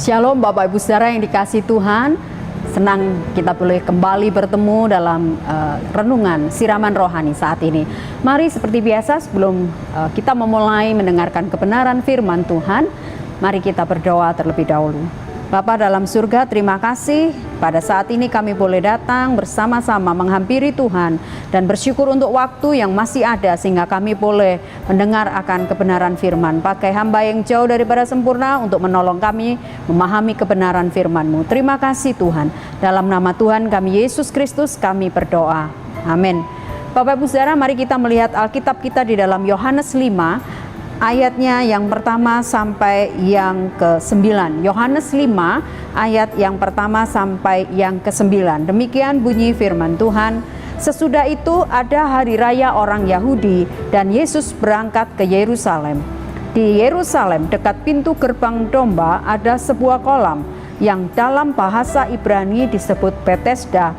Shalom Bapak Ibu Saudara yang dikasihi Tuhan. Senang kita boleh kembali bertemu dalam renungan siraman rohani saat ini. Mari seperti biasa sebelum kita memulai mendengarkan kebenaran firman Tuhan, mari kita berdoa terlebih dahulu. Bapa dalam surga, terima kasih pada saat ini kami boleh datang bersama-sama menghampiri Tuhan dan bersyukur untuk waktu yang masih ada sehingga kami boleh mendengar akan kebenaran firman. Pakai hamba yang jauh daripada sempurna untuk menolong kami memahami kebenaran firman-Mu. Terima kasih Tuhan. Dalam nama Tuhan kami Yesus Kristus kami berdoa. Amin. Bapak Ibu Saudara, mari kita melihat Alkitab kita di dalam Yohanes 5 ayatnya yang pertama sampai yang ke-9. Yohanes 5 ayat yang pertama sampai yang ke-9. Demikian bunyi firman Tuhan. Sesudah itu ada hari raya orang Yahudi dan Yesus berangkat ke Yerusalem. Di Yerusalem dekat pintu gerbang domba ada sebuah kolam yang dalam bahasa Ibrani disebut Betesda.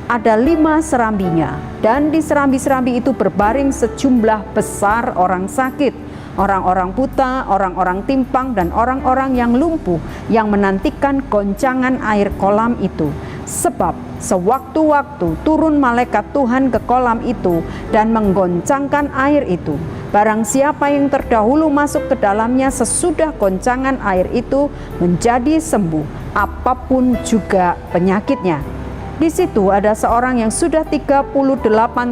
Ada 5 serambinya dan di serambi-serambi itu berbaring sejumlah besar orang sakit, orang-orang buta, orang-orang timpang, dan orang-orang yang lumpuh yang menantikan goncangan air kolam itu. Sebab sewaktu-waktu turun malaikat Tuhan ke kolam itu dan menggoncangkan air itu. Barang siapa yang terdahulu masuk ke dalamnya sesudah goncangan air itu menjadi sembuh, apapun juga penyakitnya. Di situ ada seorang yang sudah 38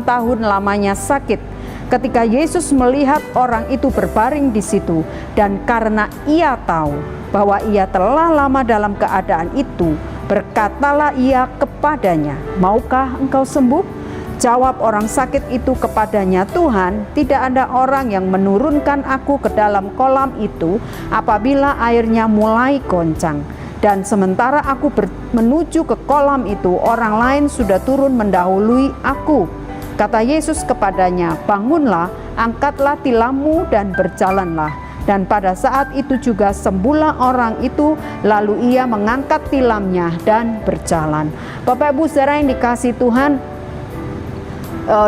tahun lamanya sakit. Ketika Yesus melihat orang itu berbaring di situ, dan karena ia tahu bahwa ia telah lama dalam keadaan itu, berkatalah ia kepadanya, "Maukah engkau sembuh?" Jawab orang sakit itu kepadanya, "Tuhan, tidak ada orang yang menurunkan aku ke dalam kolam itu apabila airnya mulai goncang. Dan sementara aku menuju ke kolam itu, orang lain sudah turun mendahului aku." Kata Yesus kepadanya, "Bangunlah, angkatlah tilammu dan berjalanlah." Dan pada saat itu juga sembuhlah orang itu, lalu ia mengangkat tilamnya dan berjalan. Bapak Ibu Saudara yang dikasihi Tuhan,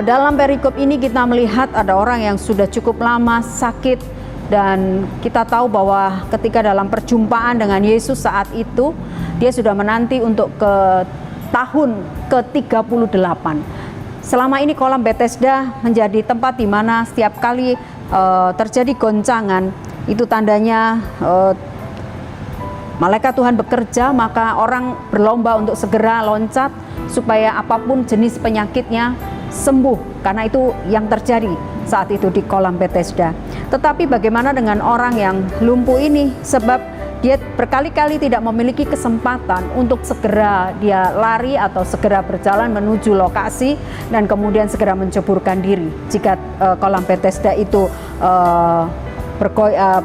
dalam perikop ini kita melihat ada orang yang sudah cukup lama sakit, dan kita tahu bahwa ketika dalam perjumpaan dengan Yesus saat itu, dia sudah menanti untuk ke tahun ke-38. Selama ini kolam Betesda menjadi tempat di mana setiap kali terjadi goncangan, itu tandanya malaikat Tuhan bekerja, maka orang berlomba untuk segera loncat supaya apapun jenis penyakitnya sembuh, karena itu yang terjadi saat itu di kolam Betesda. Tetapi bagaimana dengan orang yang lumpuh ini? Sebab dia berkali-kali tidak memiliki kesempatan untuk segera dia lari atau segera berjalan menuju lokasi dan kemudian segera menceburkan diri jika kolam Betesda itu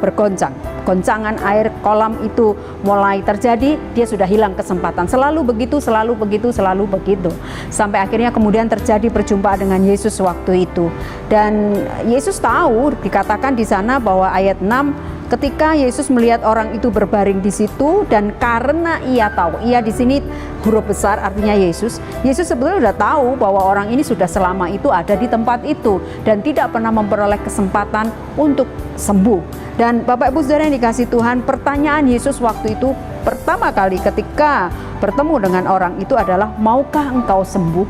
bergoncang. Goncangan air kolam itu mulai terjadi, dia sudah hilang kesempatan. Selalu begitu, selalu begitu, selalu begitu. Sampai akhirnya kemudian terjadi perjumpaan dengan Yesus waktu itu. Dan Yesus tahu, dikatakan di sana bahwa ayat 6, ketika Yesus melihat orang itu berbaring di situ, dan karena ia tahu, ia di sini huruf besar artinya Yesus sebetulnya sudah tahu bahwa orang ini sudah selama itu ada di tempat itu dan tidak pernah memperoleh kesempatan untuk sembuh. Dan Bapak Ibu Saudara yang dikasihi Tuhan, pertanyaan Yesus waktu itu pertama kali ketika bertemu dengan orang itu adalah, "Maukah engkau sembuh?"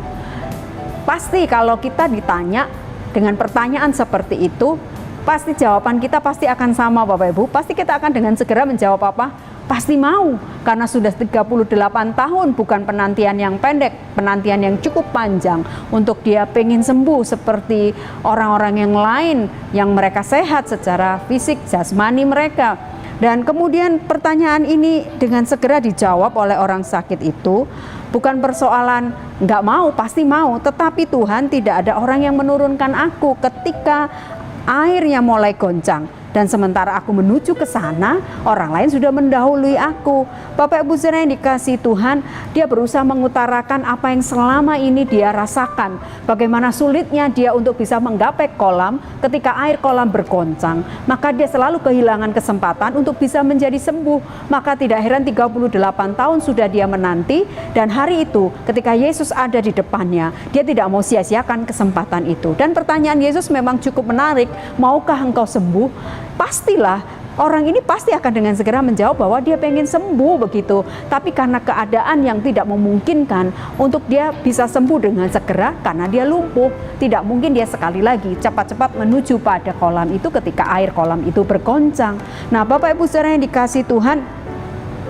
Pasti kalau kita ditanya dengan pertanyaan seperti itu, pasti jawaban kita pasti akan sama Bapak Ibu. Pasti kita akan dengan segera menjawab apa? Pasti mau, karena sudah 38 tahun, bukan penantian yang pendek, penantian yang cukup panjang untuk dia pengen sembuh seperti orang-orang yang lain yang mereka sehat secara fisik, jasmani mereka. Dan kemudian pertanyaan ini dengan segera dijawab oleh orang sakit itu. Bukan persoalan nggak mau, pasti mau, tetapi Tuhan, tidak ada orang yang menurunkan aku ketika airnya mulai goncang. Dan sementara aku menuju ke sana, orang lain sudah mendahului aku. Bapak Ibu Saudara yang dikasihi Tuhan, dia berusaha mengutarakan apa yang selama ini dia rasakan. Bagaimana sulitnya dia untuk bisa menggapai kolam ketika air kolam bergoncang. Maka dia selalu kehilangan kesempatan untuk bisa menjadi sembuh. Maka tidak heran 38 tahun sudah dia menanti, dan hari itu ketika Yesus ada di depannya, dia tidak mau sia-siakan kesempatan itu. Dan pertanyaan Yesus memang cukup menarik, "Maukah engkau sembuh?" Pastilah orang ini pasti akan dengan segera menjawab bahwa dia pengen sembuh begitu. Tapi karena keadaan yang tidak memungkinkan untuk dia bisa sembuh dengan segera karena dia lumpuh, tidak mungkin dia sekali lagi cepat-cepat menuju pada kolam itu ketika air kolam itu bergoncang. Nah, Bapak Ibu saudara yang dikasihi Tuhan,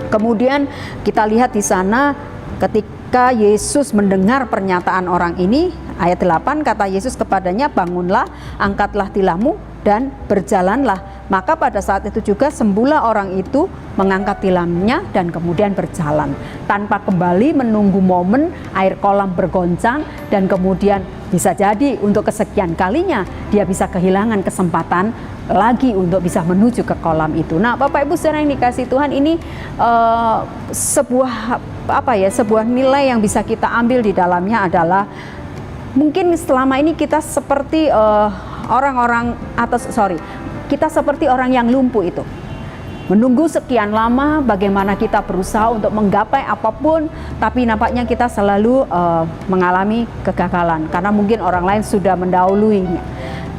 kemudian kita lihat di sana ketika Yesus mendengar pernyataan orang ini, ayat 8 kata Yesus kepadanya, bangunlah, angkatlah tilammu dan berjalanlah. Maka pada saat itu juga sembuhlah orang itu, mengangkat tilamnya dan kemudian berjalan, tanpa kembali menunggu momen air kolam bergoncang, dan kemudian bisa jadi untuk kesekian kalinya dia bisa kehilangan kesempatan lagi untuk bisa menuju ke kolam itu. Nah, Bapak Ibu saudara yang dikasihi Tuhan, ini sebuah nilai yang bisa kita ambil di dalamnya adalah mungkin selama ini kita seperti kita seperti orang yang lumpuh itu. Menunggu sekian lama, bagaimana kita berusaha untuk menggapai apapun, tapi nampaknya kita selalu mengalami kegagalan karena mungkin orang lain sudah mendahuluinya.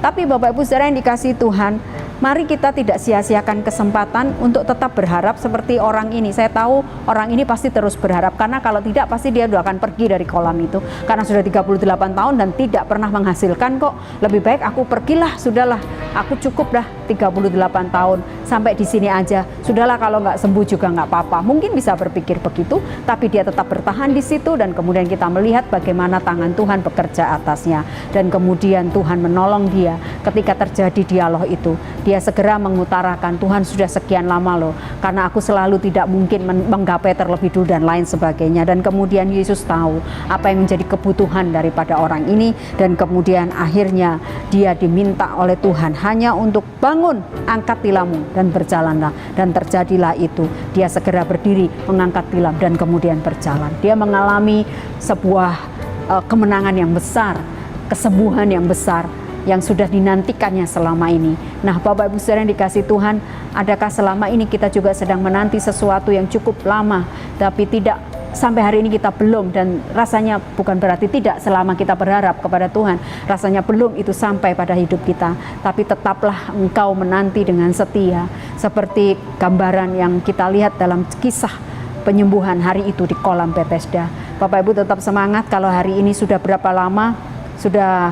Tapi Bapak Ibu saudara yang dikasihi Tuhan, mari kita tidak sia-siakan kesempatan untuk tetap berharap seperti orang ini. Saya tahu orang ini pasti terus berharap, karena kalau tidak pasti dia akan pergi dari kolam itu. Karena sudah 38 tahun dan tidak pernah menghasilkan kok. Lebih baik aku pergilah, sudahlah. Aku cukup dah 38 tahun, sampai di sini aja. Sudahlah, kalau nggak sembuh juga nggak apa-apa. Mungkin bisa berpikir begitu, tapi dia tetap bertahan di situ, dan kemudian kita melihat bagaimana tangan Tuhan bekerja atasnya. Dan kemudian Tuhan menolong dia ketika terjadi dialog itu. Dia segera mengutarakan, Tuhan sudah sekian lama loh, karena aku selalu tidak mungkin menggapai terlebih dulu dan lain sebagainya. Dan kemudian Yesus tahu apa yang menjadi kebutuhan daripada orang ini, dan kemudian akhirnya dia diminta oleh Tuhan hanya untuk bangun, angkat tilammu dan berjalanlah. Dan terjadilah itu, dia segera berdiri, mengangkat tilam dan kemudian berjalan. Dia mengalami sebuah kemenangan yang besar, kesembuhan yang besar yang sudah dinantikannya selama ini. Nah, Bapak Ibu saudara yang dikasihi Tuhan, adakah selama ini kita juga sedang menanti sesuatu yang cukup lama, tapi tidak sampai hari ini kita belum, dan rasanya bukan berarti tidak selama kita berharap kepada Tuhan, rasanya belum itu sampai pada hidup kita, tapi tetaplah engkau menanti dengan setia, seperti gambaran yang kita lihat dalam kisah penyembuhan hari itu di kolam Bethesda. Bapak Ibu tetap semangat. Kalau hari ini sudah berapa lama, sudah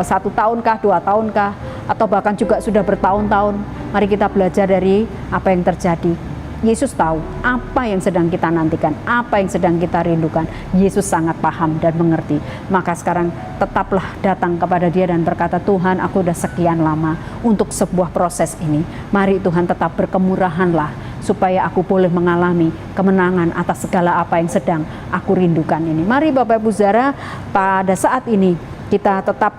1 tahunkah, 2 tahunkah, atau bahkan juga sudah bertahun-tahun, mari kita belajar dari apa yang terjadi. Yesus tahu apa yang sedang kita nantikan, apa yang sedang kita rindukan. Yesus sangat paham dan mengerti. Maka sekarang tetaplah datang kepada Dia dan berkata, Tuhan, aku udah sekian lama untuk sebuah proses ini. Mari Tuhan tetap berkemurahanlah, supaya aku boleh mengalami kemenangan atas segala apa yang sedang aku rindukan ini. Mari Bapak Ibu saudara, pada saat ini kita tetap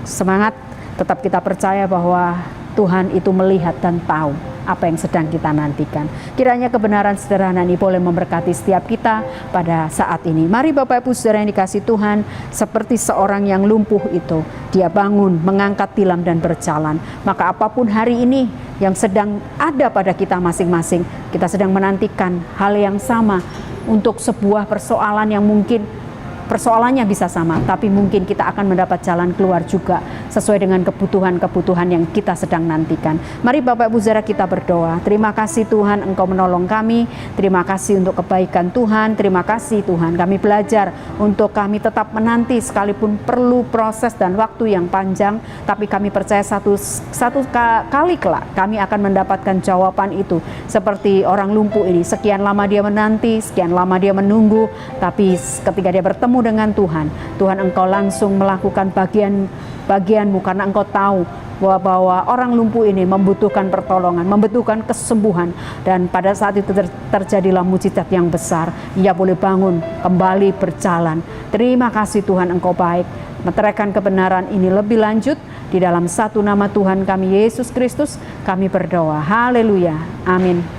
semangat, tetap kita percaya bahwa Tuhan itu melihat dan tahu apa yang sedang kita nantikan. Kiranya kebenaran sederhana ini boleh memberkati setiap kita pada saat ini. Mari Bapak Ibu saudara yang dikasihi Tuhan, seperti seorang yang lumpuh itu, dia bangun, mengangkat tilam dan berjalan. Maka apapun hari ini yang sedang ada pada kita masing-masing, kita sedang menantikan hal yang sama untuk sebuah persoalan yang mungkin persoalannya bisa sama, tapi mungkin kita akan mendapat jalan keluar juga sesuai dengan kebutuhan-kebutuhan yang kita sedang nantikan. Mari Bapak Ibu saudara kita berdoa. Terima kasih Tuhan, Engkau menolong kami. Terima kasih untuk kebaikan Tuhan. Terima kasih Tuhan, kami belajar untuk kami tetap menanti sekalipun perlu proses dan waktu yang panjang, tapi kami percaya satu kali kelak kami akan mendapatkan jawaban itu. Seperti orang lumpuh ini, sekian lama dia menanti, sekian lama dia menunggu, tapi ketika dia bertemu dengan Tuhan, Tuhan Engkau langsung melakukan bagianmu, karena Engkau tahu bahwa orang lumpuh ini membutuhkan pertolongan, membutuhkan kesembuhan, dan pada saat itu terjadilah mujizat yang besar. Ia boleh bangun, kembali berjalan. Terima kasih Tuhan, Engkau baik. Meteraikan kebenaran ini lebih lanjut di dalam satu nama Tuhan kami Yesus Kristus, kami berdoa. Haleluya. Amin.